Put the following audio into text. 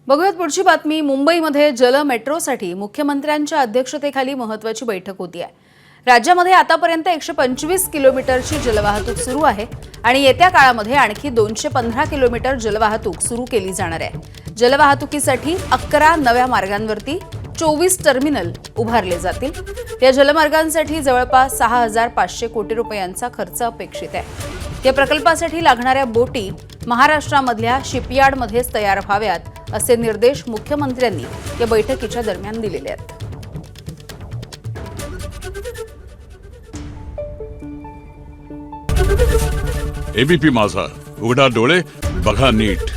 बघूयात पुढची बातमी। मुंबईमध्ये जल मेट्रोसाठी मुख्यमंत्र्यांच्या अध्यक्षतेखाली महत्त्वाची बैठक होती आहे। राज्यामध्ये आतापर्यंत 125 किलोमीटरची जलवाहतूक सुरू आहे आणि येत्या काळामध्ये आणखी 215 किलोमीटर जलवाहतूक सुरू केली जाणार आहे। जलवाहतुकीसाठी 11 नव्या मार्गांवरती 24 टर्मिनल उभारले जातील। या जलमार्गांसाठी जवळपास 6500 कोटी रुपयांचा खर्च अपेक्षित आहे। या प्रकल्पासाठी लागणाऱ्या बोटी महाराष्ट्रामधल्या शिपयार्डमध्येच तयार व्हाव्यात असे निर्देश मुख्यमंत्र्यांनी या बैठकीच्या दरम्यान दिलेले आहेत। एबीपी माझा, उघडा डोळे बघा नीट।